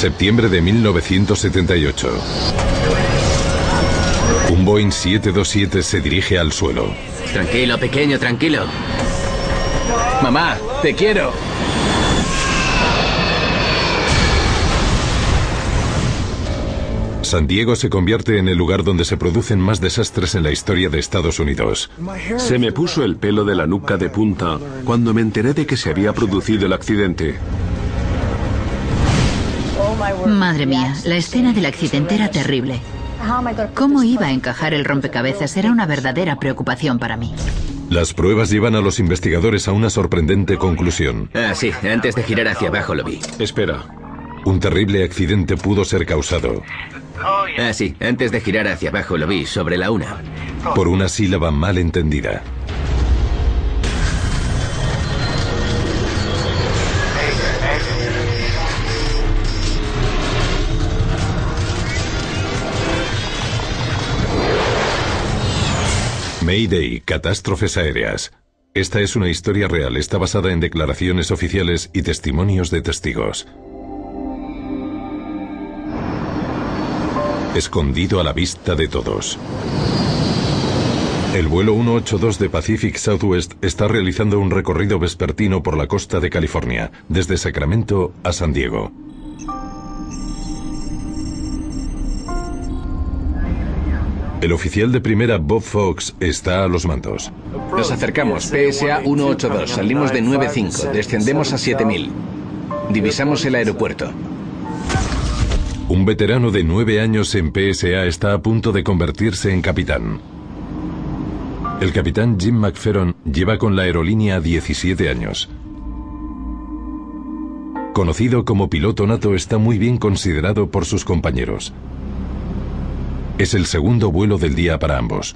Septiembre de 1978. Un Boeing 727 se dirige al suelo. Tranquilo, pequeño, tranquilo. Mamá, te quiero. San Diego se convierte en el lugar donde se producen más desastres en la historia de Estados Unidos. Se me puso el pelo de la nuca de punta cuando me enteré de que se había producido el accidente. Madre mía, la escena del accidente era terrible. ¿Cómo iba a encajar el rompecabezas? Era una verdadera preocupación para mí. Las pruebas llevan a los investigadores a una sorprendente conclusión. Ah, sí, antes de girar hacia abajo lo vi. Espera. Un terrible accidente pudo ser causado Ah, sí, antes de girar hacia abajo lo vi, sobre la 1. por una sílaba mal entendida. Mayday, catástrofes aéreas. Esta es una historia real, está basada en declaraciones oficiales y testimonios de testigos. Escondido a la vista de todos. El vuelo 182 de Pacific Southwest está realizando un recorrido vespertino por la costa de California, desde Sacramento a San Diego. El oficial de primera, Bob Fox, está a los mandos. Nos acercamos, PSA 182, salimos de 95, descendemos a 7000. Divisamos el aeropuerto. Un veterano de 9 años en PSA está a punto de convertirse en capitán. El capitán Jim McFerron lleva con la aerolínea 17 años. Conocido como piloto nato, está muy bien considerado por sus compañeros. Es el segundo vuelo del día para ambos.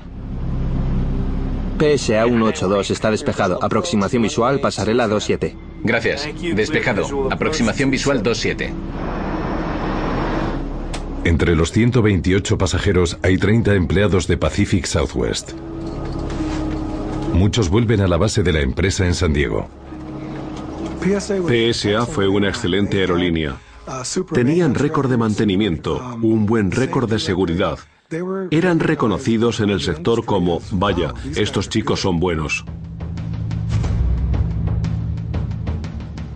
PSA 182 está despejado. Aproximación visual, pasarela 27. Gracias. Despejado. Aproximación visual 27. Entre los 128 pasajeros hay 30 empleados de Pacific Southwest. Muchos vuelven a la base de la empresa en San Diego. PSA fue una excelente aerolínea. Tenían récord de mantenimiento, un buen récord de seguridad. Eran reconocidos en el sector como, vaya, estos chicos son buenos.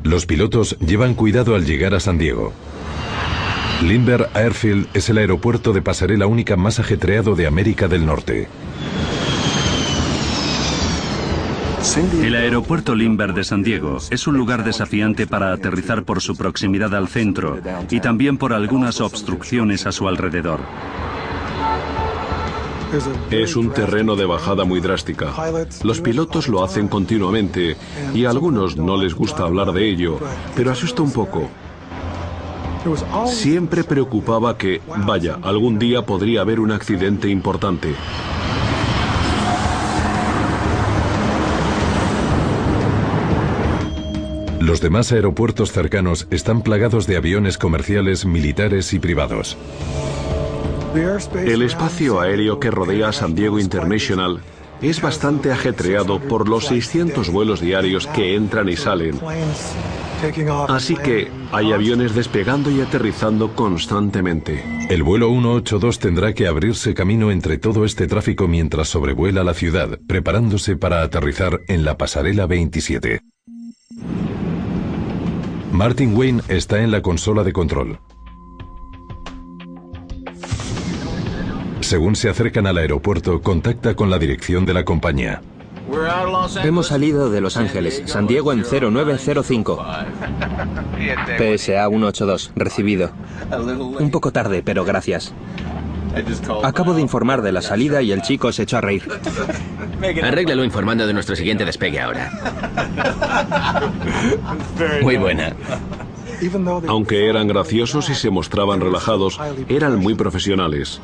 Los pilotos llevan cuidado al llegar a San Diego. Lindbergh Airfield es el aeropuerto de pasarela única más ajetreado de América del Norte. El aeropuerto Lindbergh de San Diego es un lugar desafiante para aterrizar por su proximidad al centro y también por algunas obstrucciones a su alrededor. Es un terreno de bajada muy drástica. Los pilotos lo hacen continuamente y a algunos no les gusta hablar de ello, pero asusta un poco. Siempre preocupaba que, vaya, algún día podría haber un accidente importante. Los demás aeropuertos cercanos están plagados de aviones comerciales, militares y privados. El espacio aéreo que rodea San Diego International es bastante ajetreado por los 600 vuelos diarios que entran y salen. Así que hay aviones despegando y aterrizando constantemente. El vuelo 182 tendrá que abrirse camino entre todo este tráfico mientras sobrevuela la ciudad, preparándose para aterrizar en la pasarela 27. Martin Wayne está en la consola de control. Según se acercan al aeropuerto, contacta con la dirección de la compañía. Hemos salido de Los Ángeles, San Diego en 0905. PSA 182, recibido. Un poco tarde, pero gracias. Acabo de informar de la salida y el chico se echó a reír. Arréglalo informando de nuestro siguiente despegue ahora. Muy buena. Aunque eran graciosos y se mostraban relajados, eran muy profesionales.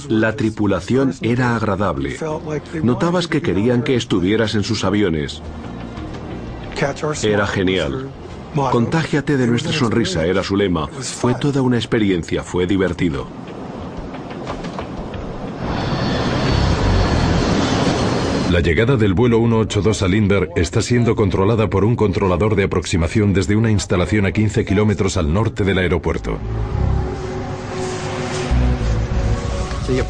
La tripulación era agradable. Notabas que querían que estuvieras en sus aviones. Era genial. Contágiate de nuestra sonrisa, era su lema. Fue toda una experiencia, fue divertido. La llegada del vuelo 182 a Lindbergh está siendo controlada por un controlador de aproximación desde una instalación a 15 kilómetros al norte del aeropuerto.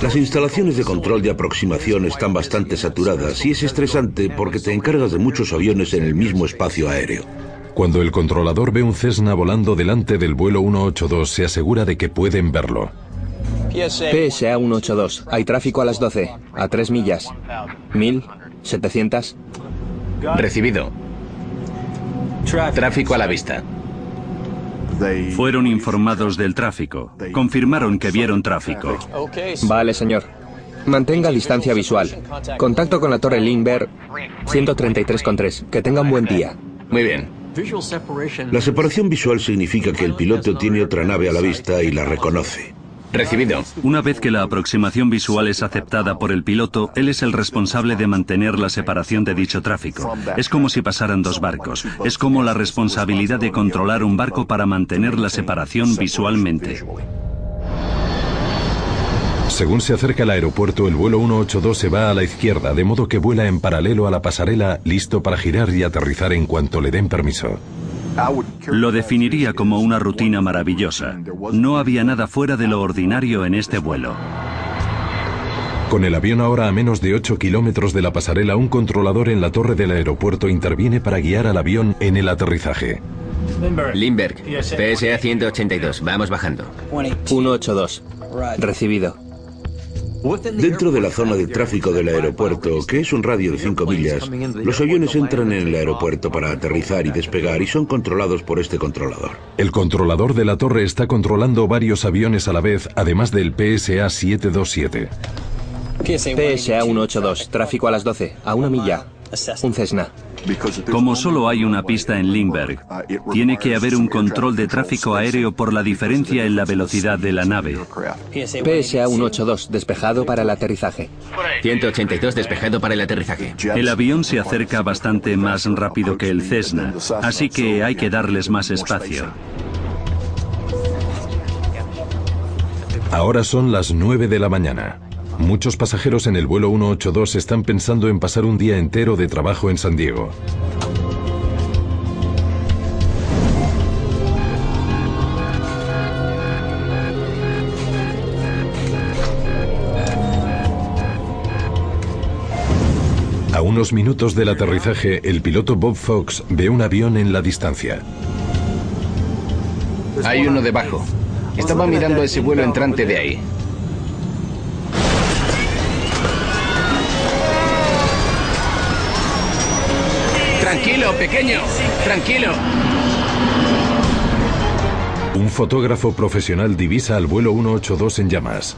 Las instalaciones de control de aproximación están bastante saturadas y es estresante porque te encargas de muchos aviones en el mismo espacio aéreo. Cuando el controlador ve un Cessna volando delante del vuelo 182, se asegura de que pueden verlo. PSA 182. Hay tráfico a las 12. A 3 millas. 1000. 700. Recibido. Tráfico a la vista. Fueron informados del tráfico. Confirmaron que vieron tráfico. Vale, señor. Mantenga distancia visual. Contacto con la torre Lindbergh 133,3. Que tenga un buen día. Muy bien. La separación visual significa que el piloto tiene otra nave a la vista y la reconoce. Recibido. Una vez que la aproximación visual es aceptada por el piloto, él es el responsable de mantener la separación de dicho tráfico. Es como si pasaran dos barcos. Es como la responsabilidad de controlar un barco para mantener la separación visualmente. Según se acerca al aeropuerto, el vuelo 182 se va a la izquierda, de modo que vuela en paralelo a la pasarela, listo para girar y aterrizar en cuanto le den permiso. Lo definiría como una rutina maravillosa. No había nada fuera de lo ordinario en este vuelo. Con el avión ahora a menos de 8 kilómetros de la pasarela, un controlador en la torre del aeropuerto interviene para guiar al avión en el aterrizaje. Lindbergh, PSA 182, vamos bajando. 182. Recibido. Dentro de la zona de tráfico del aeropuerto, que es un radio de 5 millas, los aviones entran en el aeropuerto para aterrizar y despegar y son controlados por este controlador. El controlador de la torre está controlando varios aviones a la vez, además del PSA 727. PSA 182. Tráfico a las 12. A 1 milla. Un Cessna. Como solo hay una pista en Lindbergh, tiene que haber un control de tráfico aéreo por la diferencia en la velocidad de la nave. PSA 182. Despejado para el aterrizaje. 182 despejado para el aterrizaje. El avión se acerca bastante más rápido que el Cessna, así que hay que darles más espacio. Ahora son las 9 de la mañana. Muchos pasajeros en el vuelo 182 están pensando en pasar un día entero de trabajo en San Diego. A unos minutos del aterrizaje, el piloto Bob Fox ve un avión en la distancia. Hay uno debajo. Estaba mirando ese vuelo entrante de ahí. Tranquilo, pequeño. Tranquilo. Un fotógrafo profesional divisa al vuelo 182 en llamas.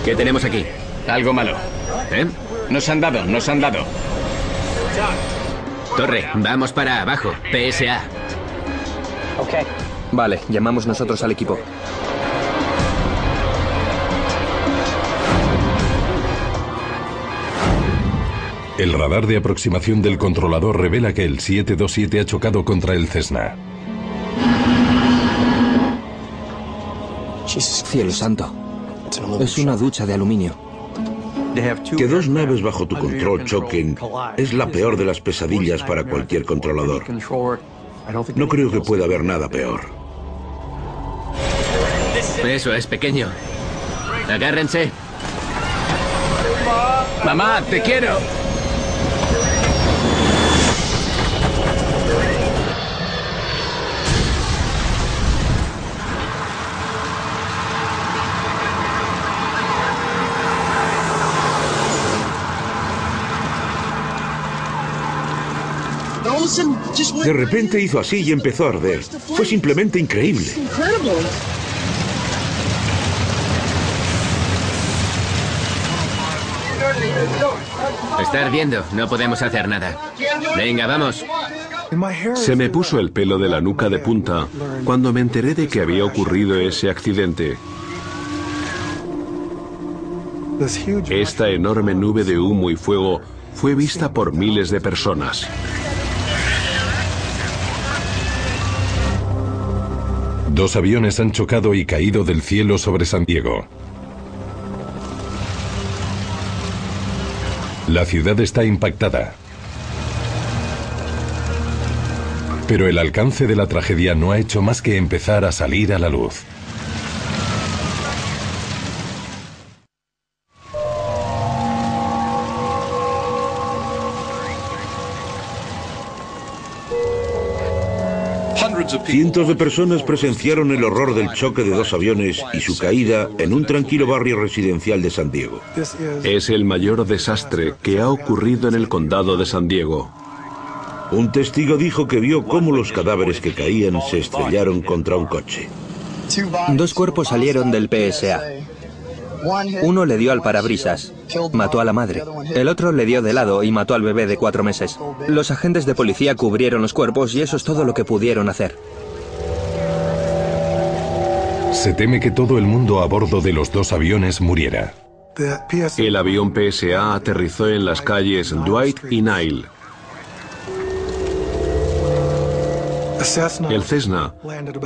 ¿Qué tenemos aquí? Algo malo. ¿Eh? Nos han dado, nos han dado. Torre, vamos para abajo. PSA. Vale, llamamos nosotros al equipo. El radar de aproximación del controlador revela que el 727 ha chocado contra el Cessna. Cielo santo. Es una ducha de aluminio. Que dos naves bajo tu control choquen es la peor de las pesadillas para cualquier controlador. No creo que pueda haber nada peor. Eso es, pequeño. Agárrense. Mamá, te quiero. De repente hizo así y empezó a arder. Fue simplemente increíble. Está ardiendo, no podemos hacer nada. Venga, vamos. Se me puso el pelo de la nuca de punta cuando me enteré de que había ocurrido ese accidente. Esta enorme nube de humo y fuego fue vista por miles de personas. Dos aviones han chocado y caído del cielo sobre San Diego. La ciudad está impactada. Pero el alcance de la tragedia no ha hecho más que empezar a salir a la luz. Cientos de personas presenciaron el horror del choque de dos aviones y su caída en un tranquilo barrio residencial de San Diego. Es el mayor desastre que ha ocurrido en el condado de San Diego. Un testigo dijo que vio cómo los cadáveres que caían se estrellaron contra un coche. 2 cuerpos salieron del PSA. Uno le dio al parabrisas, mató a la madre. El otro le dio de lado y mató al bebé de 4 meses. Los agentes de policía cubrieron los cuerpos y eso es todo lo que pudieron hacer. Se teme que todo el mundo a bordo de los 2 aviones muriera. El avión PSA aterrizó en las calles Dwight y Nile. El Cessna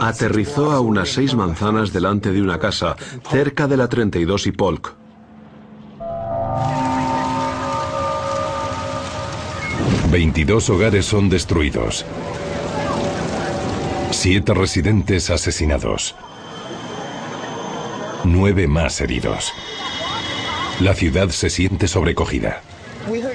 aterrizó a unas 6 manzanas delante de una casa, cerca de la 32 y Polk. $22 hogares son destruidos. 7 residentes asesinados. 9 más heridos. La ciudad se siente sobrecogida.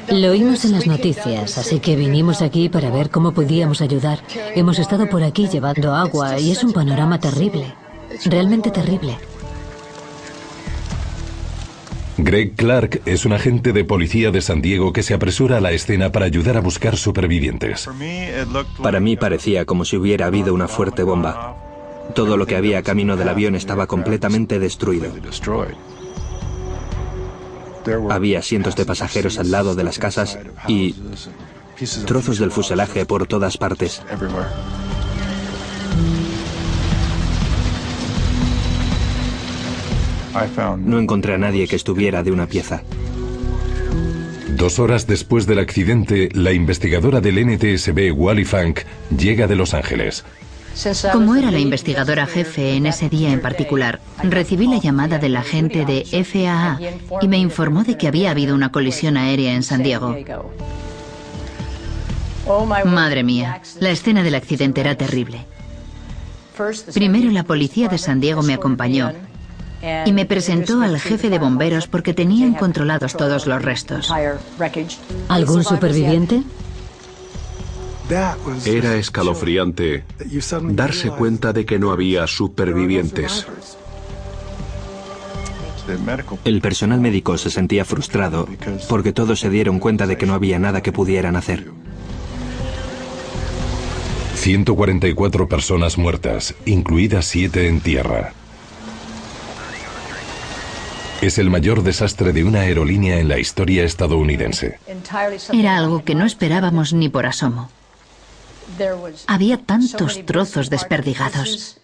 Lo oímos en las noticias, así que vinimos aquí para ver cómo podíamos ayudar. Hemos estado por aquí llevando agua y es un panorama terrible, realmente terrible. Greg Clark es un agente de policía de San Diego que se apresura a la escena para ayudar a buscar supervivientes. Para mí parecía como si hubiera habido una fuerte bomba. Todo lo que había camino del avión estaba completamente destruido. Había cientos de pasajeros al lado de las casas y trozos del fuselaje por todas partes. No encontré a nadie que estuviera de una pieza. 2 horas después del accidente, la investigadora del NTSB, Wally Funk, llega de Los Ángeles. Como era la investigadora jefe en ese día en particular, recibí la llamada del agente de FAA y me informó de que había habido una colisión aérea en San Diego. Madre mía, la escena del accidente era terrible. Primero la policía de San Diego me acompañó y me presentó al jefe de bomberos porque tenían controlados todos los restos. ¿Algún superviviente? Era escalofriante darse cuenta de que no había supervivientes. El personal médico se sentía frustrado porque todos se dieron cuenta de que no había nada que pudieran hacer. 144 personas muertas, incluidas 7 en tierra. Es el mayor desastre de una aerolínea en la historia estadounidense. Era algo que no esperábamos ni por asomo. Había tantos trozos desperdigados,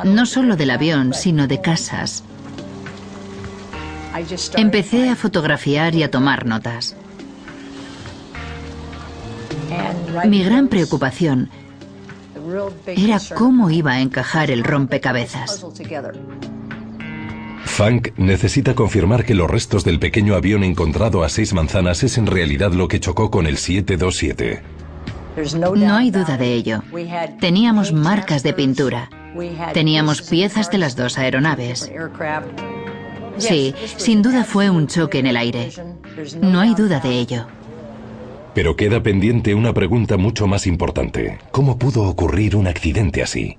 no solo del avión, sino de casas. Empecé a fotografiar y a tomar notas. Mi gran preocupación era cómo iba a encajar el rompecabezas. Funk necesita confirmar que los restos del pequeño avión encontrado a 6 manzanas es en realidad lo que chocó con el 727. No hay duda de ello. Teníamos marcas de pintura. Teníamos piezas de las 2 aeronaves. Sí, sin duda fue un choque en el aire. No hay duda de ello. Pero queda pendiente una pregunta mucho más importante. ¿Cómo pudo ocurrir un accidente así?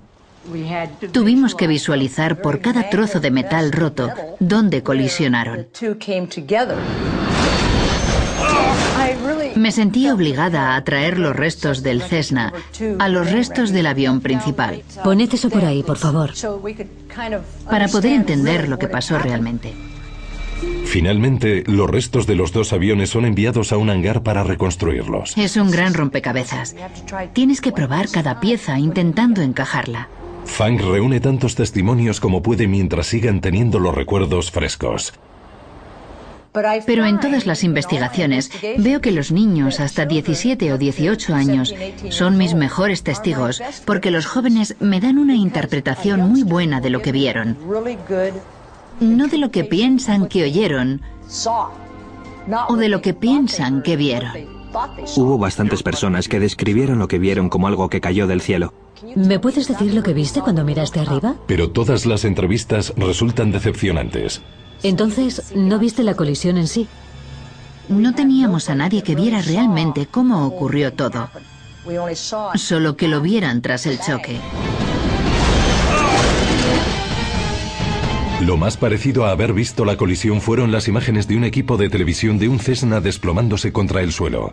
Tuvimos que visualizar por cada trozo de metal roto dónde colisionaron. Me sentí obligada a traer los restos del Cessna a los restos del avión principal. Poned eso por ahí, por favor. Para poder entender lo que pasó realmente. Finalmente, los restos de los 2 aviones son enviados a un hangar para reconstruirlos. Es un gran rompecabezas. Tienes que probar cada pieza intentando encajarla. Funk reúne tantos testimonios como puede mientras sigan teniendo los recuerdos frescos. Pero en todas las investigaciones veo que los niños hasta 17 o 18 años son mis mejores testigos porque los jóvenes me dan una interpretación muy buena de lo que vieron. No de lo que piensan que oyeron, o de lo que piensan que vieron. Hubo bastantes personas que describieron lo que vieron como algo que cayó del cielo. ¿Me puedes decir lo que viste cuando miraste arriba? Pero todas las entrevistas resultan decepcionantes. Entonces, ¿no viste la colisión en sí? No teníamos a nadie que viera realmente cómo ocurrió todo, solo que lo vieran tras el choque. Lo más parecido a haber visto la colisión fueron las imágenes de un equipo de televisión de un Cessna desplomándose contra el suelo.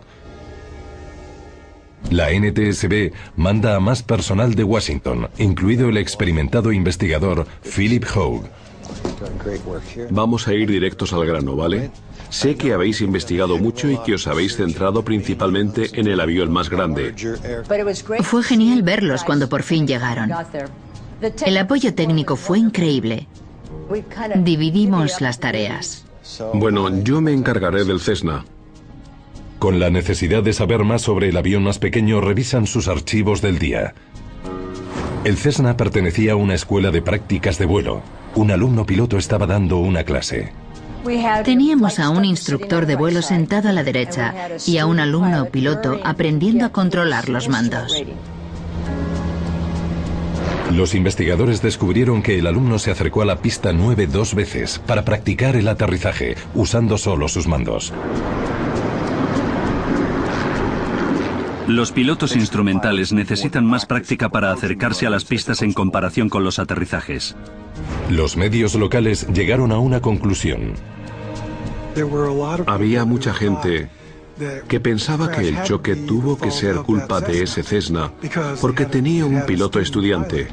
La NTSB manda a más personal de Washington, incluido el experimentado investigador Philip Hogue. Vamos a ir directos al grano, ¿vale? Sé que habéis investigado mucho y que os habéis centrado principalmente en el avión más grande. Fue genial verlos cuando por fin llegaron. El apoyo técnico fue increíble. Dividimos las tareas. Bueno, yo me encargaré del Cessna. Con la necesidad de saber más sobre el avión más pequeño, revisan sus archivos del día. El Cessna pertenecía a una escuela de prácticas de vuelo. Un alumno piloto estaba dando una clase. Teníamos a un instructor de vuelo sentado a la derecha y a un alumno piloto aprendiendo a controlar los mandos. Los investigadores descubrieron que el alumno se acercó a la pista 9 2 veces para practicar el aterrizaje, usando solo sus mandos. Los pilotos instrumentales necesitan más práctica para acercarse a las pistas en comparación con los aterrizajes. Los medios locales llegaron a una conclusión. Había mucha gente que pensaba que el choque tuvo que ser culpa de ese Cessna porque tenía un piloto estudiante.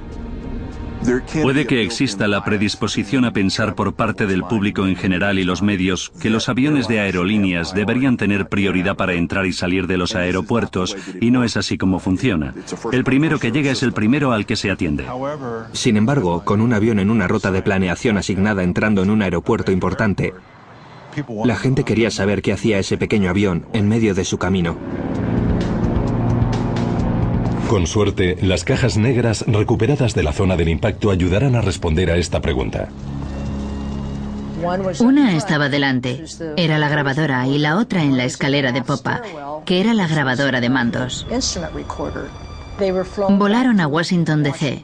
Puede que exista la predisposición a pensar por parte del público en general y los medios que los aviones de aerolíneas deberían tener prioridad para entrar y salir de los aeropuertos, y no es así como funciona. El primero que llega es el primero al que se atiende. Sin embargo, con un avión en una ruta de planeación asignada entrando en un aeropuerto importante, la gente quería saber qué hacía ese pequeño avión en medio de su camino. Con suerte, las cajas negras recuperadas de la zona del impacto ayudarán a responder a esta pregunta. Una estaba delante, era la grabadora, y la otra en la escalera de popa, que era la grabadora de mandos. Volaron a Washington, D.C.,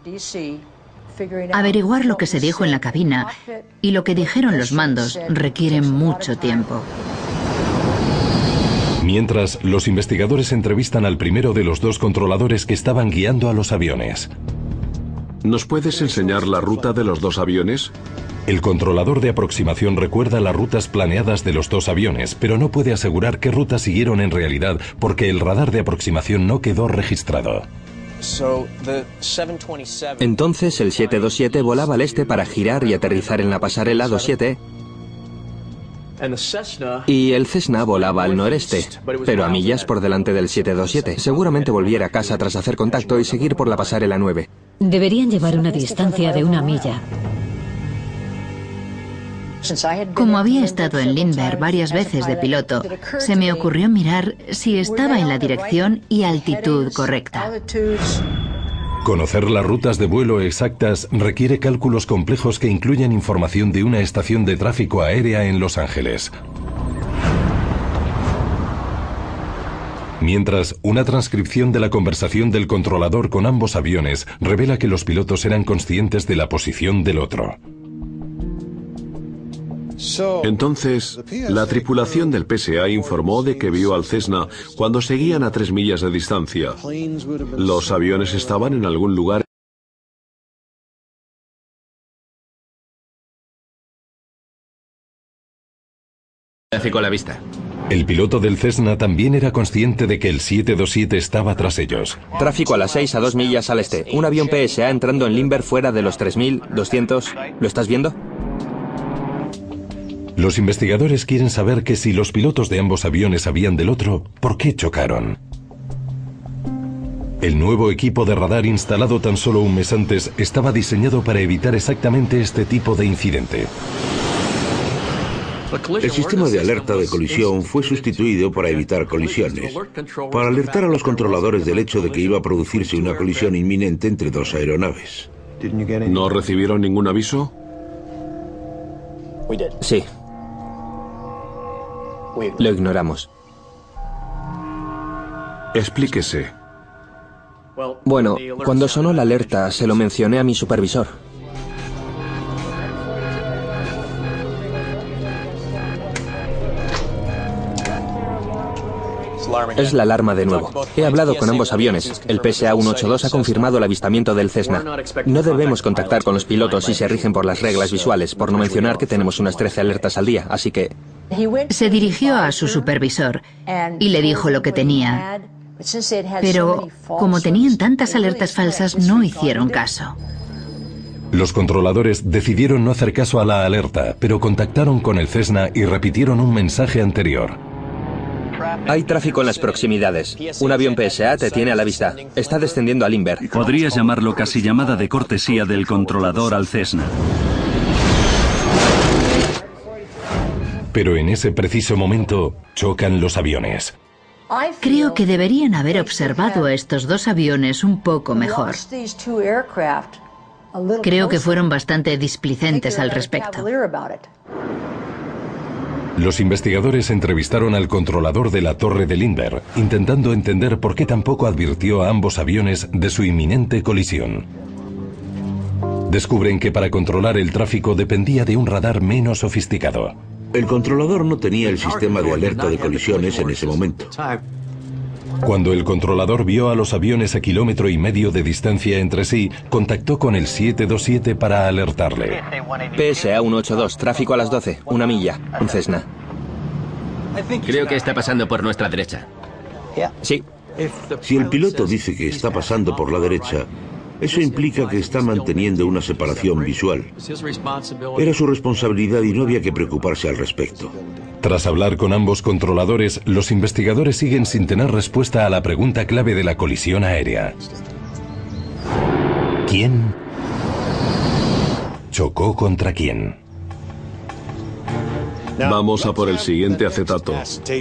averiguar lo que se dijo en la cabina, y lo que dijeron los mandos requiere mucho tiempo. Mientras, los investigadores entrevistan al primero de los dos controladores que estaban guiando a los aviones. ¿Nos puedes enseñar la ruta de los dos aviones? El controlador de aproximación recuerda las rutas planeadas de los dos aviones, pero no puede asegurar qué ruta siguieron en realidad porque el radar de aproximación no quedó registrado. Entonces el 727 volaba al este para girar y aterrizar en la pasarela 27, y el Cessna volaba al noreste, pero a millas por delante del 727. Seguramente volviera a casa tras hacer contacto y seguir por la pasarela 9. Deberían llevar una distancia de 1 milla. Como había estado en Lindbergh varias veces de piloto, se me ocurrió mirar si estaba en la dirección y altitud correcta. Conocer las rutas de vuelo exactas requiere cálculos complejos que incluyen información de una estación de tráfico aérea en Los Ángeles. Mientras, una transcripción de la conversación del controlador con ambos aviones revela que los pilotos eran conscientes de la posición del otro. Entonces, la tripulación del PSA informó de que vio al Cessna cuando seguían a 3 millas de distancia. Los aviones estaban en algún lugar. Tráfico a la vista. El piloto del Cessna también era consciente de que el 727 estaba tras ellos. Tráfico a las 6 a 2 millas al este. Un avión PSA entrando en Lindbergh fuera de los 3200. ¿Lo estás viendo? Los investigadores quieren saber que si los pilotos de ambos aviones sabían del otro, ¿por qué chocaron? El nuevo equipo de radar instalado tan solo un mes antes estaba diseñado para evitar exactamente este tipo de incidente. El sistema de alerta de colisión fue sustituido para evitar colisiones, para alertar a los controladores del hecho de que iba a producirse una colisión inminente entre dos aeronaves. ¿No recibieron ningún aviso? Sí. Lo ignoramos. Explíquese. Bueno, cuando sonó la alerta, se lo mencioné a mi supervisor. Es la alarma de nuevo. He hablado con ambos aviones. El PSA-182 ha confirmado el avistamiento del Cessna. No debemos contactar con los pilotos si se rigen por las reglas visuales, por no mencionar que tenemos unas 13 alertas al día, así que... Se dirigió a su supervisor y le dijo lo que tenía. Pero como tenían tantas alertas falsas, no hicieron caso. Los controladores decidieron no hacer caso a la alerta, pero contactaron con el Cessna y repitieron un mensaje anterior. Hay tráfico en las proximidades. Un avión PSA te tiene a la vista. Está descendiendo a Lindbergh. Podrías llamarlo casi llamada de cortesía del controlador al Cessna. Pero en ese preciso momento chocan los aviones. Creo que deberían haber observado a estos dos aviones un poco mejor. Creo que fueron bastante displicentes al respecto. Los investigadores entrevistaron al controlador de la torre de Lindbergh, intentando entender por qué tampoco advirtió a ambos aviones de su inminente colisión. Descubren que para controlar el tráfico dependía de un radar menos sofisticado. El controlador no tenía el sistema de alerta de colisiones en ese momento. Cuando el controlador vio a los aviones a 1,5 kilómetros de distancia entre sí, contactó con el 727 para alertarle. PSA-182, tráfico a las 12, 1 milla, un Cessna. Creo que está pasando por nuestra derecha. Sí. Si el piloto dice que está pasando por la derecha, eso implica que está manteniendo una separación visual. Era su responsabilidad y no había que preocuparse al respecto. Tras hablar con ambos controladores, los investigadores siguen sin tener respuesta a la pregunta clave de la colisión aérea. ¿Quién chocó contra quién? Vamos a por el siguiente acetato.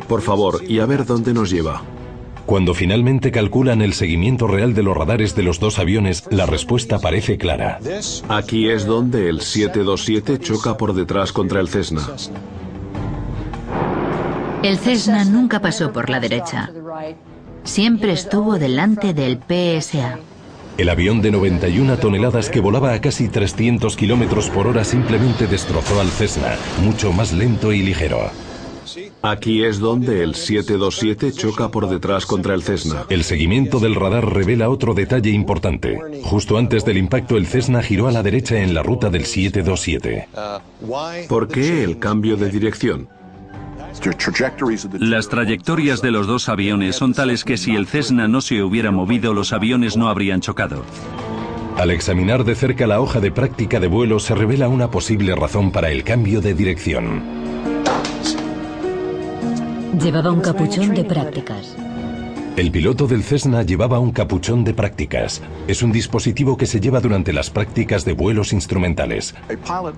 Por favor, y a ver dónde nos lleva. Cuando finalmente calculan el seguimiento real de los radares de los dos aviones, la respuesta parece clara. Aquí es donde el 727 choca por detrás contra el Cessna. El Cessna nunca pasó por la derecha. Siempre estuvo delante del PSA. El avión de 91 toneladas que volaba a casi 300 kilómetros por hora simplemente destrozó al Cessna, mucho más lento y ligero. Aquí es donde el 727 choca por detrás contra el Cessna. El seguimiento del radar revela otro detalle importante. Justo antes del impacto, el Cessna giró a la derecha en la ruta del 727. ¿Por qué el cambio de dirección? Las trayectorias de los dos aviones son tales que si el Cessna no se hubiera movido, los aviones no habrían chocado. Al examinar de cerca la hoja de práctica de vuelo, se revela una posible razón para el cambio de dirección. Llevaba un capuchón de prácticas. El piloto del Cessna llevaba un capuchón de prácticas. Es un dispositivo que se lleva durante las prácticas de vuelos instrumentales.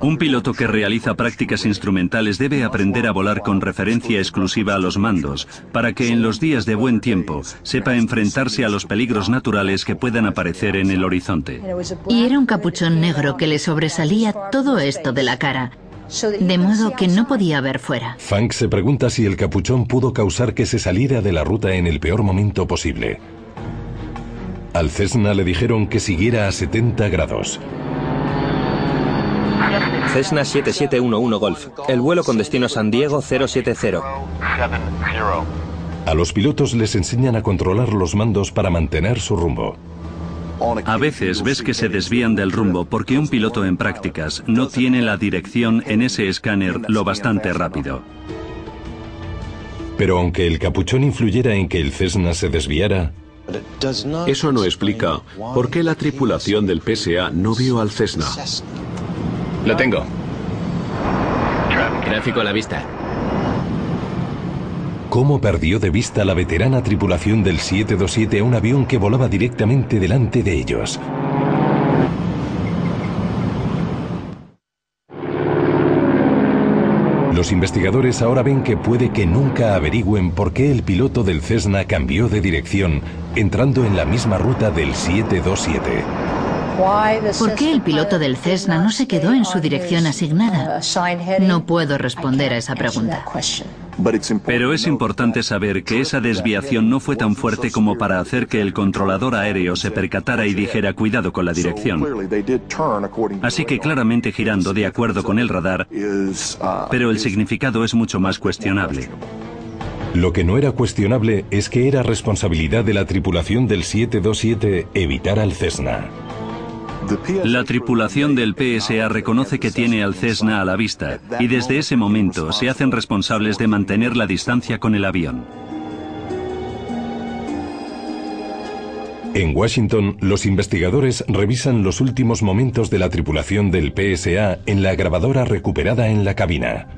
Un piloto que realiza prácticas instrumentales debe aprender a volar con referencia exclusiva a los mandos, para que en los días de buen tiempo sepa enfrentarse a los peligros naturales que puedan aparecer en el horizonte. Y era un capuchón negro que le sobresalía todo esto de la cara, de modo que no podía ver fuera. Funk se pregunta si el capuchón pudo causar que se saliera de la ruta en el peor momento posible. Al Cessna le dijeron que siguiera a 70 grados. Cessna 7711 Golf. El vuelo con destino San Diego 070. A los pilotos les enseñan a controlar los mandos para mantener su rumbo. A veces ves que se desvían del rumbo porque un piloto en prácticas no tiene la dirección en ese escáner lo bastante rápido. Pero aunque el capuchón influyera en que el Cessna se desviara, eso no explica por qué la tripulación del PSA no vio al Cessna. Lo tengo. Gráfico a la vista. ¿Cómo perdió de vista la veterana tripulación del 727 a un avión que volaba directamente delante de ellos? Los investigadores ahora ven que puede que nunca averigüen por qué el piloto del Cessna cambió de dirección, entrando en la misma ruta del 727. ¿Por qué el piloto del Cessna no se quedó en su dirección asignada? No puedo responder a esa pregunta. Pero es importante saber que esa desviación no fue tan fuerte como para hacer que el controlador aéreo se percatara y dijera cuidado con la dirección. Así que claramente girando de acuerdo con el radar, pero el significado es mucho más cuestionable. Lo que no era cuestionable es que era responsabilidad de la tripulación del 727 evitar al Cessna. La tripulación del PSA reconoce que tiene al Cessna a la vista y desde ese momento se hacen responsables de mantener la distancia con el avión. En Washington, los investigadores revisan los últimos momentos de la tripulación del PSA en la grabadora recuperada en la cabina.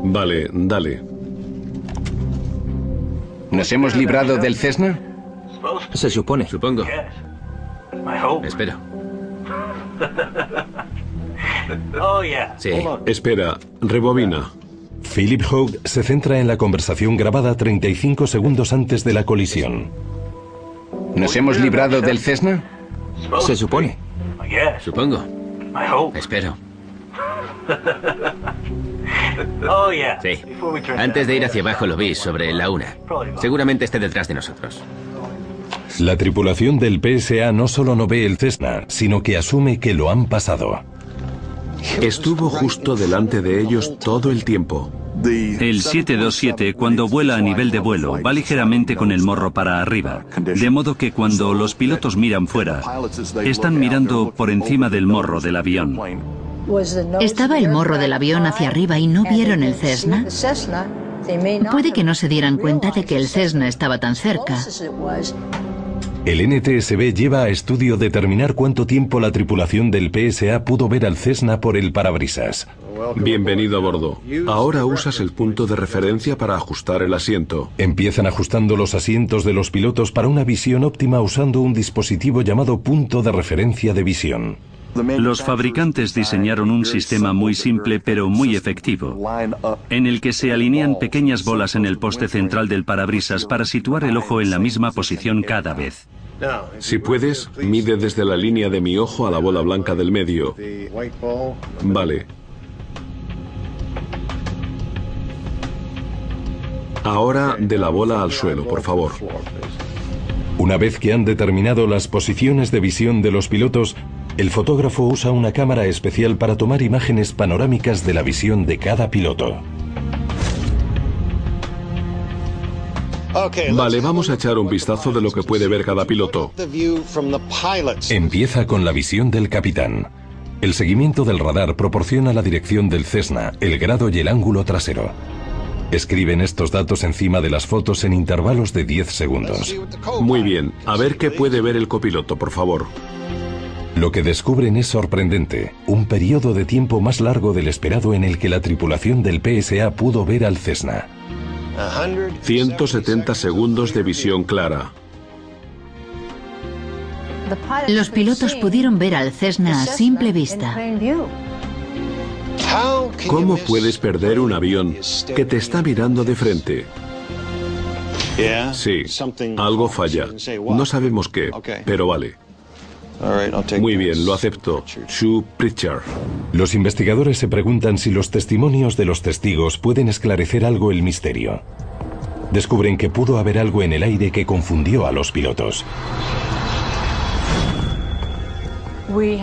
Vale, dale. ¿Nos hemos librado del Cessna? Se supone. Supongo. Espero. Sí. Espera, rebobina. Philip Hogue se centra en la conversación grabada 35 segundos antes de la colisión. ¿Nos hemos librado del Cessna? Se supone. Supongo. Espero. Sí. Antes de ir hacia abajo lo vi sobre la 1. Seguramente esté detrás de nosotros. La tripulación del PSA no solo no ve el Cessna, sino que asume que lo han pasado. Estuvo justo delante de ellos todo el tiempo. El 727, cuando vuela a nivel de vuelo, va ligeramente con el morro para arriba, de modo que cuando los pilotos miran fuera, están mirando por encima del morro del avión. ¿Estaba el morro del avión hacia arriba y no vieron el Cessna? Puede que no se dieran cuenta de que el Cessna estaba tan cerca. El NTSB lleva a estudio determinar cuánto tiempo la tripulación del PSA pudo ver al Cessna por el parabrisas. Bienvenido a bordo. Ahora usas el punto de referencia para ajustar el asiento. Empiezan ajustando los asientos de los pilotos para una visión óptima usando un dispositivo llamado punto de referencia de visión. Los fabricantes diseñaron un sistema muy simple pero muy efectivo, en el que se alinean pequeñas bolas en el poste central del parabrisas para situar el ojo en la misma posición cada vez. Si puedes, mide desde la línea de mi ojo a la bola blanca del medio. Vale. Ahora de la bola al suelo, por favor. Una vez que han determinado las posiciones de visión de los pilotos, el fotógrafo usa una cámara especial para tomar imágenes panorámicas de la visión de cada piloto. Vale, vamos a echar un vistazo de lo que puede ver cada piloto. Empieza con la visión del capitán. El seguimiento del radar proporciona la dirección del Cessna, el grado y el ángulo trasero. Escriben estos datos encima de las fotos en intervalos de 10 segundos. Muy bien, a ver qué puede ver el copiloto, por favor. Lo que descubren es sorprendente, un periodo de tiempo más largo del esperado en el que la tripulación del PSA pudo ver al Cessna. 170 segundos de visión clara. Los pilotos pudieron ver al Cessna a simple vista. ¿Cómo puedes perder un avión que te está mirando de frente? Sí, algo falla. No sabemos qué, pero vale. Muy bien, lo acepto. Sue Pritchard. Los investigadores se preguntan si los testimonios de los testigos pueden esclarecer algo el misterio. Descubren que pudo haber algo en el aire que confundió a los pilotos.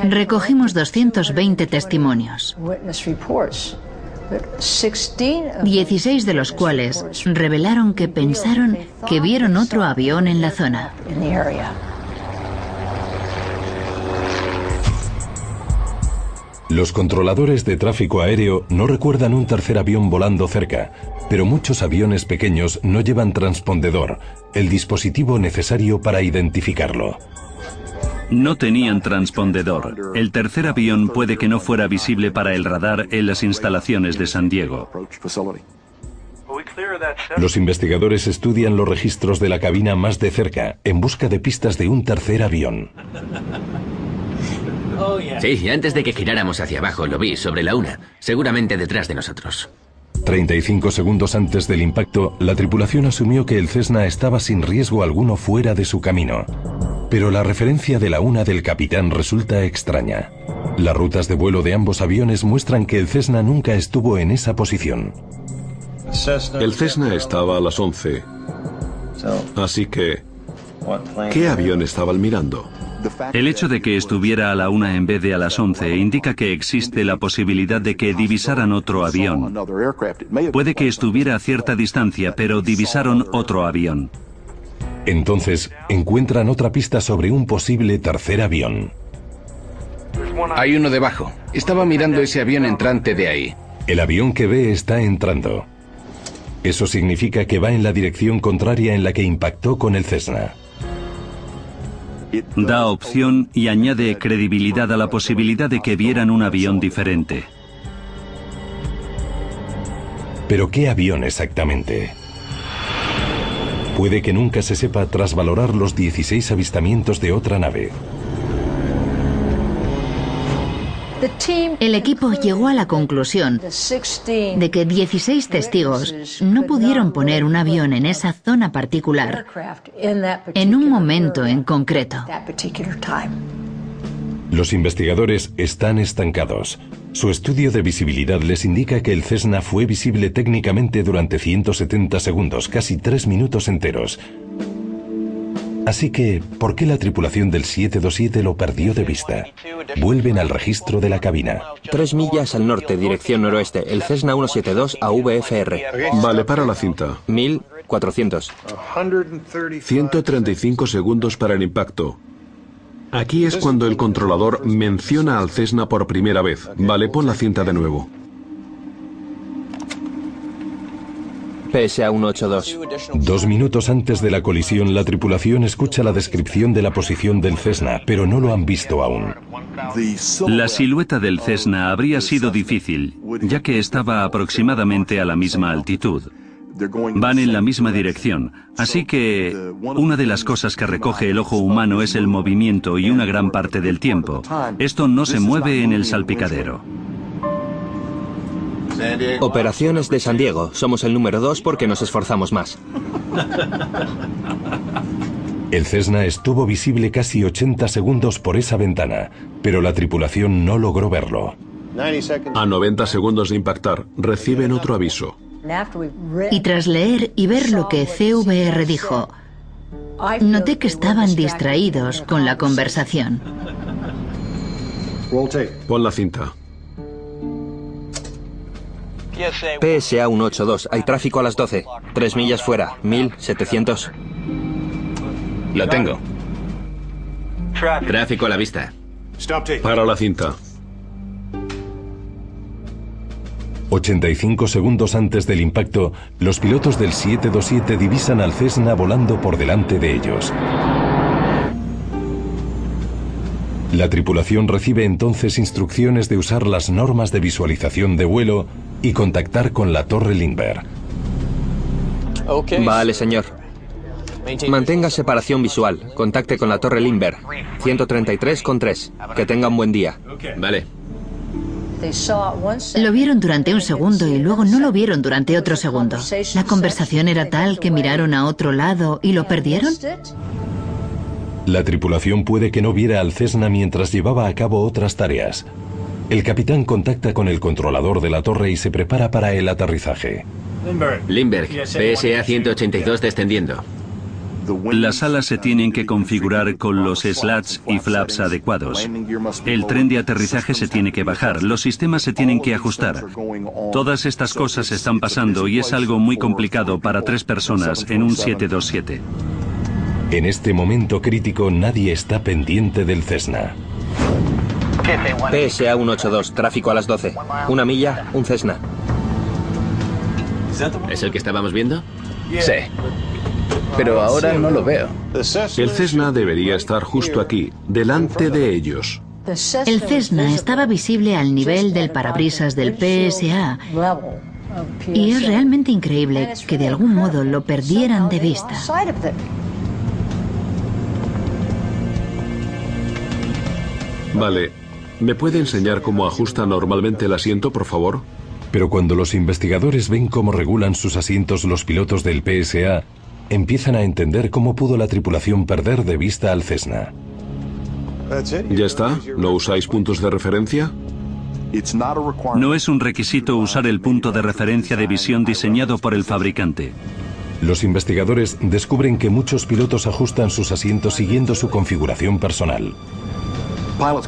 Recogimos 220 testimonios, 16 de los cuales revelaron que pensaron que vieron otro avión en la zona. Los controladores de tráfico aéreo no recuerdan un tercer avión volando cerca, pero muchos aviones pequeños no llevan transpondedor, el dispositivo necesario para identificarlo. No tenían transpondedor. El tercer avión puede que no fuera visible para el radar en las instalaciones de San Diego. Los investigadores estudian los registros de la cabina más de cerca, en busca de pistas de un tercer avión. Sí, antes de que giráramos hacia abajo lo vi sobre la 1, seguramente detrás de nosotros. 35 segundos antes del impacto, la tripulación asumió que el Cessna estaba sin riesgo alguno fuera de su camino. Pero la referencia de la 1 del capitán resulta extraña. Las rutas de vuelo de ambos aviones muestran que el Cessna nunca estuvo en esa posición. El Cessna estaba a las 11. Así que, ¿qué avión estaban mirando? El hecho de que estuviera a la 1 en vez de a las 11 indica que existe la posibilidad de que divisaran otro avión. Puede que estuviera a cierta distancia, pero divisaron otro avión. Entonces, encuentran otra pista sobre un posible tercer avión. Hay uno debajo. Estaba mirando ese avión entrante de ahí. El avión que ve está entrando. Eso significa que va en la dirección contraria en la que impactó con el Cessna. Da opción y añade credibilidad a la posibilidad de que vieran un avión diferente. ¿Pero qué avión exactamente? Puede que nunca se sepa tras valorar los 16 avistamientos de otra nave. El equipo llegó a la conclusión de que 16 testigos no pudieron poner un avión en esa zona particular en un momento en concreto. Los investigadores están estancados. Su estudio de visibilidad les indica que el Cessna fue visible técnicamente durante 170 segundos, casi 3 minutos enteros. Así que, ¿por qué la tripulación del 727 lo perdió de vista? Vuelven al registro de la cabina. 3 millas al norte, dirección noroeste. El Cessna 172 a VFR. Vale, para la cinta. 1400. 135 segundos para el impacto. Aquí es cuando el controlador menciona al Cessna por primera vez. Vale, pon la cinta de nuevo. PSA 182. 2 minutos antes de la colisión, la tripulación escucha la descripción de la posición del Cessna, pero no lo han visto aún. La silueta del Cessna habría sido difícil, ya que estaba aproximadamente a la misma altitud. Van en la misma dirección, así que una de las cosas que recoge el ojo humano es el movimiento y una gran parte del tiempo. Esto no se mueve en el salpicadero. Operaciones de San Diego. Somos el número 2 porque nos esforzamos más. El Cessna estuvo visible casi 80 segundos por esa ventana, pero la tripulación no logró verlo. A 90 segundos de impactar, reciben otro aviso. Y tras leer y ver lo que CVR dijo, noté que estaban distraídos con la conversación. Pon la cinta. PSA 182. Hay tráfico a las 12. 3 millas fuera. 1700. Lo tengo. Tráfico a la vista. Para la cinta. 85 segundos antes del impacto, los pilotos del 727 divisan al Cessna volando por delante de ellos. La tripulación recibe entonces instrucciones de usar las normas de visualización de vuelo y contactar con la Torre Lindbergh. Vale, señor. Mantenga separación visual. Contacte con la Torre Lindbergh. 133,3. Que tenga un buen día. Vale. Lo vieron durante un segundo y luego no lo vieron durante otro segundo. ¿La conversación era tal que miraron a otro lado y lo perdieron? La tripulación puede que no viera al Cessna mientras llevaba a cabo otras tareas. El capitán contacta con el controlador de la torre y se prepara para el aterrizaje. Lindbergh, PSA 182 descendiendo. Las alas se tienen que configurar con los slats y flaps adecuados. El tren de aterrizaje se tiene que bajar, los sistemas se tienen que ajustar. Todas estas cosas están pasando y es algo muy complicado para 3 personas en un 727. En este momento crítico nadie está pendiente del Cessna. PSA 182. Tráfico a las 12. 1 milla, un Cessna. ¿Es el que estábamos viendo? Sí. Pero ahora no lo veo. El Cessna debería estar justo aquí, delante de ellos. El Cessna estaba visible al nivel del parabrisas del PSA. Y es realmente increíble que de algún modo lo perdieran de vista. Vale. ¿Me puede enseñar cómo ajusta normalmente el asiento, por favor? Pero cuando los investigadores ven cómo regulan sus asientos los pilotos del PSA, empiezan a entender cómo pudo la tripulación perder de vista al Cessna. ¿Ya está? ¿No usáis puntos de referencia? No es un requisito usar el punto de referencia de visión diseñado por el fabricante. Los investigadores descubren que muchos pilotos ajustan sus asientos siguiendo su configuración personal.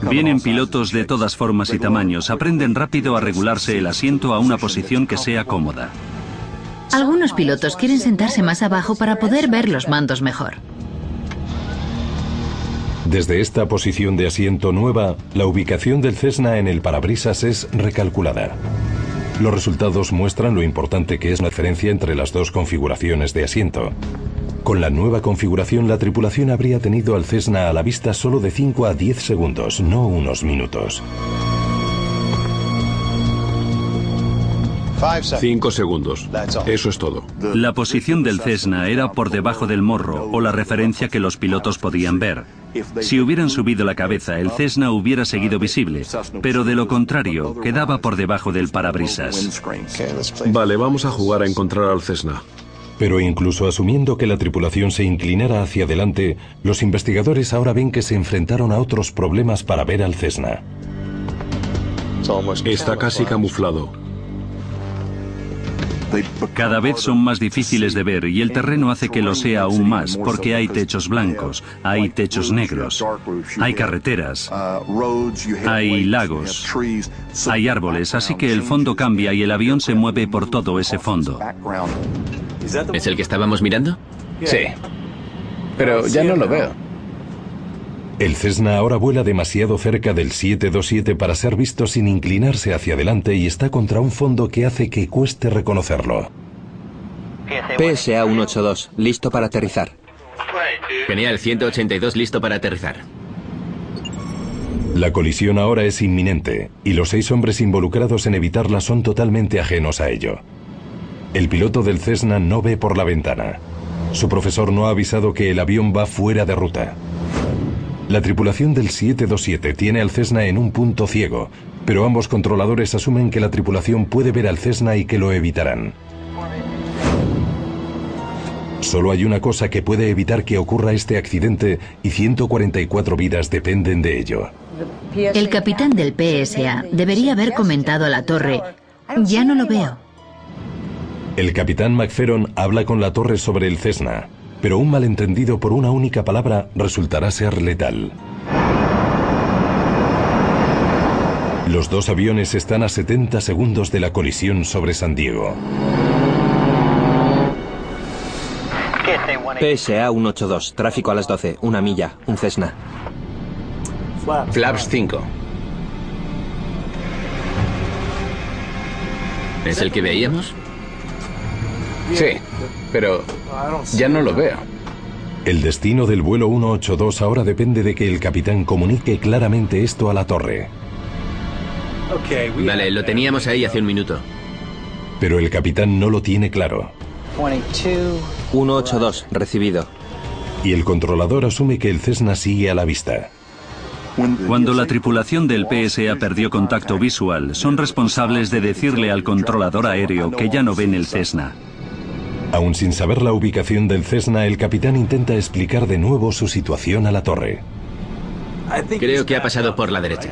Vienen pilotos de todas formas y tamaños, aprenden rápido a regularse el asiento a una posición que sea cómoda. Algunos pilotos quieren sentarse más abajo para poder ver los mandos mejor. Desde esta posición de asiento nueva, la ubicación del Cessna en el parabrisas es recalculada. Los resultados muestran lo importante que es la diferencia entre las dos configuraciones de asiento. Con la nueva configuración, la tripulación habría tenido al Cessna a la vista solo de 5 a 10 segundos, no unos minutos. 5 segundos. Eso es todo. La posición del Cessna era por debajo del morro, o la referencia que los pilotos podían ver. Si hubieran subido la cabeza, el Cessna hubiera seguido visible, pero de lo contrario, quedaba por debajo del parabrisas. Vale, vamos a jugar a encontrar al Cessna. Pero incluso asumiendo que la tripulación se inclinara hacia adelante, los investigadores ahora ven que se enfrentaron a otros problemas para ver al Cessna. Está casi camuflado. Cada vez son más difíciles de ver y el terreno hace que lo sea aún más, porque hay techos blancos, hay techos negros, hay carreteras, hay lagos, hay árboles, así que el fondo cambia y el avión se mueve por todo ese fondo. ¿Es el que estábamos mirando? Sí, pero ya no lo veo. El Cessna ahora vuela demasiado cerca del 727 para ser visto sin inclinarse hacia adelante y está contra un fondo que hace que cueste reconocerlo. PSA 182, listo para aterrizar. Genial, 182 listo para aterrizar. La colisión ahora es inminente y los 6 hombres involucrados en evitarla son totalmente ajenos a ello. El piloto del Cessna no ve por la ventana. Su profesor no ha avisado que el avión va fuera de ruta. La tripulación del 727 tiene al Cessna en un punto ciego, pero ambos controladores asumen que la tripulación puede ver al Cessna y que lo evitarán. Solo hay una cosa que puede evitar que ocurra este accidente y 144 vidas dependen de ello. El capitán del PSA debería haber comentado a la torre: ya no lo veo. El capitán McFerron habla con la torre sobre el Cessna, pero un malentendido por una única palabra resultará ser letal. Los dos aviones están a 70 segundos de la colisión sobre San Diego. PSA 182, tráfico a las 12, 1 milla, un Cessna. Flaps 5. ¿Es el que veíamos? Sí, pero ya no lo veo. El destino del vuelo 182 ahora depende de que el capitán comunique claramente esto a la torre. Vale, lo teníamos ahí hace un minuto. Pero el capitán no lo tiene claro. 182, recibido. Y el controlador asume que el Cessna sigue a la vista. Cuando la tripulación del PSA perdió contacto visual, son responsables de decirle al controlador aéreo que ya no ven el Cessna. Aún sin saber la ubicación del Cessna, el capitán intenta explicar de nuevo su situación a la torre. Creo que ha pasado por la derecha.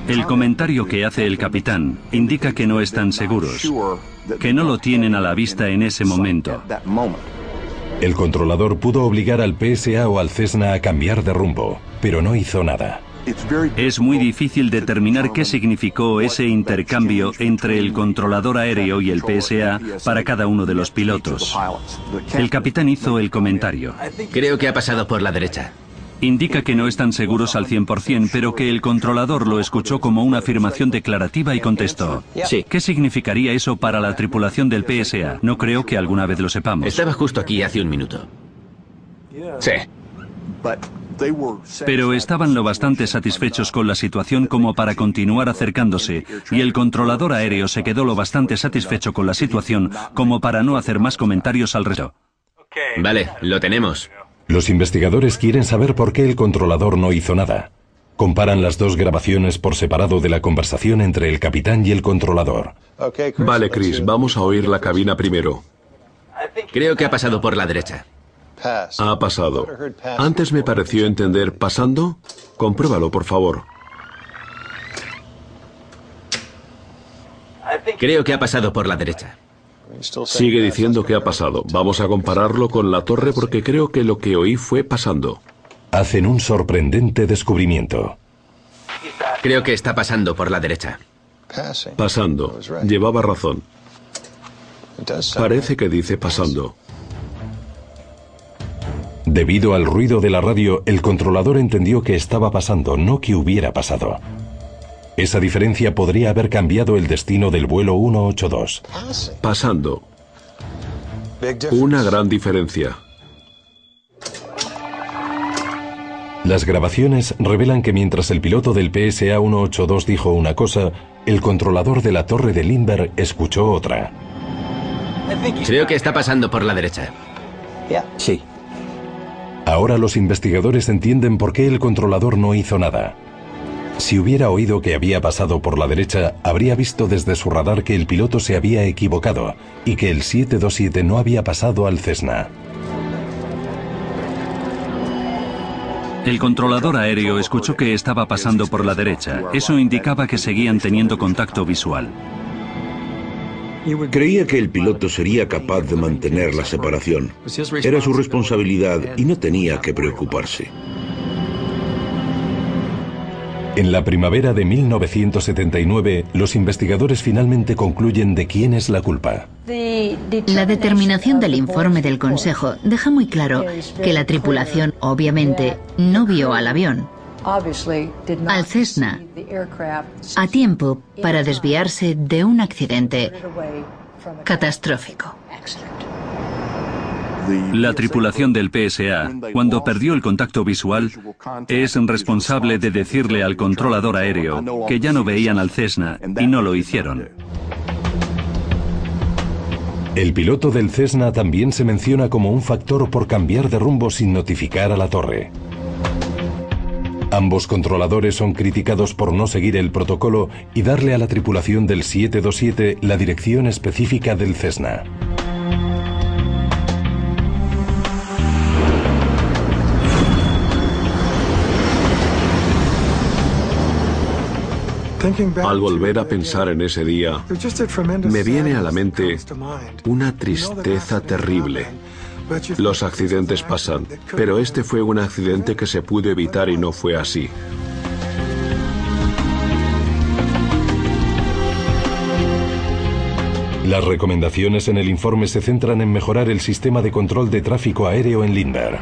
El comentario que hace el capitán indica que no están seguros, que no lo tienen a la vista en ese momento. El controlador pudo obligar al PSA o al Cessna a cambiar de rumbo, pero no hizo nada. Es muy difícil determinar qué significó ese intercambio entre el controlador aéreo y el PSA para cada uno de los pilotos. El capitán hizo el comentario. Creo que ha pasado por la derecha. Indica que no están seguros al 100%, pero que el controlador lo escuchó como una afirmación declarativa y contestó: sí. ¿Qué significaría eso para la tripulación del PSA? No creo que alguna vez lo sepamos. Estaba justo aquí hace un minuto. Sí. Pero estaban lo bastante satisfechos con la situación como para continuar acercándose, y el controlador aéreo se quedó lo bastante satisfecho con la situación como para no hacer más comentarios al respecto. Vale, lo tenemos. Los investigadores quieren saber por qué el controlador no hizo nada. Comparan las dos grabaciones por separado de la conversación entre el capitán y el controlador. Vale, Chris, vamos a oír la cabina primero. Creo que ha pasado por la derecha. Ha pasado. Antes me pareció entender pasando. Compruébalo, por favor. Creo que ha pasado por la derecha. Sigue diciendo que ha pasado. Vamos a compararlo con la torre porque creo que lo que oí fue pasando. Hacen un sorprendente descubrimiento. Creo que está pasando por la derecha. Pasando. Llevaba razón. Parece que dice pasando. Debido al ruido de la radio, el controlador entendió que estaba pasando, no que hubiera pasado. Esa diferencia podría haber cambiado el destino del vuelo 182. Pasando. Una gran diferencia. Las grabaciones revelan que mientras el piloto del PSA 182 dijo una cosa, el controlador de la torre de Lindbergh escuchó otra. Creo que está pasando por la derecha. Sí. Ahora los investigadores entienden por qué el controlador no hizo nada. Si hubiera oído que había pasado por la derecha, habría visto desde su radar que el piloto se había equivocado y que el 727 no había pasado al Cessna. El controlador aéreo escuchó que estaba pasando por la derecha. Eso indicaba que seguían teniendo contacto visual. Creía que el piloto sería capaz de mantener la separación. Era su responsabilidad y no tenía que preocuparse. En la primavera de 1979, los investigadores finalmente concluyen de quién es la culpa. La determinación del informe del Consejo deja muy claro que la tripulación, obviamente, no vio al avión, al Cessna, a tiempo para desviarse de un accidente catastrófico. La tripulación del PSA, cuando perdió el contacto visual, es responsable de decirle al controlador aéreo que ya no veían al Cessna y no lo hicieron. El piloto del Cessna también se menciona como un factor por cambiar de rumbo sin notificar a la torre. Ambos controladores son criticados por no seguir el protocolo y darle a la tripulación del 727 la dirección específica del Cessna. Al volver a pensar en ese día, me viene a la mente una tristeza terrible. Los accidentes pasan, pero este fue un accidente que se pudo evitar y no fue así. Las recomendaciones en el informe se centran en mejorar el sistema de control de tráfico aéreo en Lindbergh.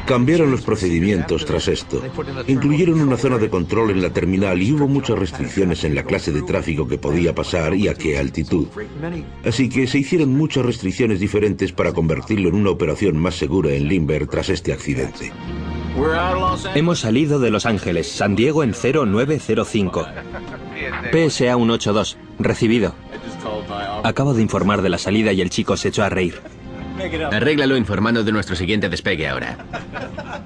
Cambiaron los procedimientos tras esto. Incluyeron una zona de control en la terminal y hubo muchas restricciones en la clase de tráfico que podía pasar y a qué altitud. Así que se hicieron muchas restricciones diferentes para convertirlo en una operación más segura en Lindbergh tras este accidente. Hemos salido de Los Ángeles, San Diego en 0905. PSA 182, recibido. Acabo de informar de la salida y el chico se echó a reír. Arréglalo informando de nuestro siguiente despegue ahora.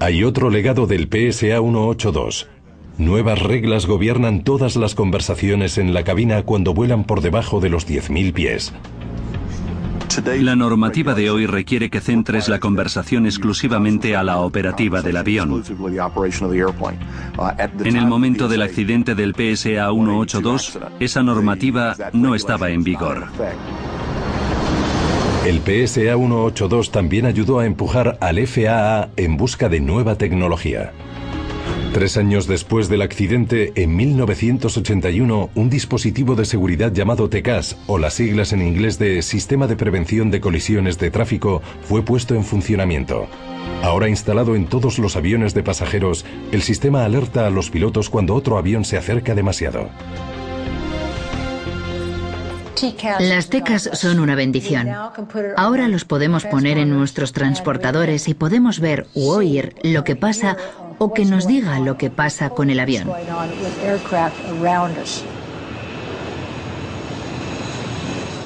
Hay otro legado del PSA 182. Nuevas reglas gobiernan todas las conversaciones en la cabina cuando vuelan por debajo de los 10.000 pies. La normativa de hoy requiere que centres la conversación exclusivamente a la operativa del avión. En el momento del accidente del PSA 182, esa normativa no estaba en vigor. El PSA 182 también ayudó a empujar al FAA en busca de nueva tecnología. 3 años después del accidente, en 1981, un dispositivo de seguridad llamado TCAS, o las siglas en inglés de Sistema de Prevención de Colisiones de Tráfico, fue puesto en funcionamiento. Ahora instalado en todos los aviones de pasajeros, el sistema alerta a los pilotos cuando otro avión se acerca demasiado. Las TCAS son una bendición. Ahora los podemos poner en nuestros transportadores y podemos ver u oír lo que pasa o que nos diga lo que pasa con el avión.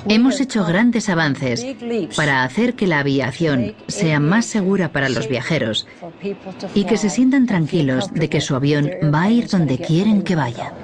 Hemos hecho grandes avances para hacer que la aviación sea más segura para los viajeros y que se sientan tranquilos de que su avión va a ir donde quieren que vaya.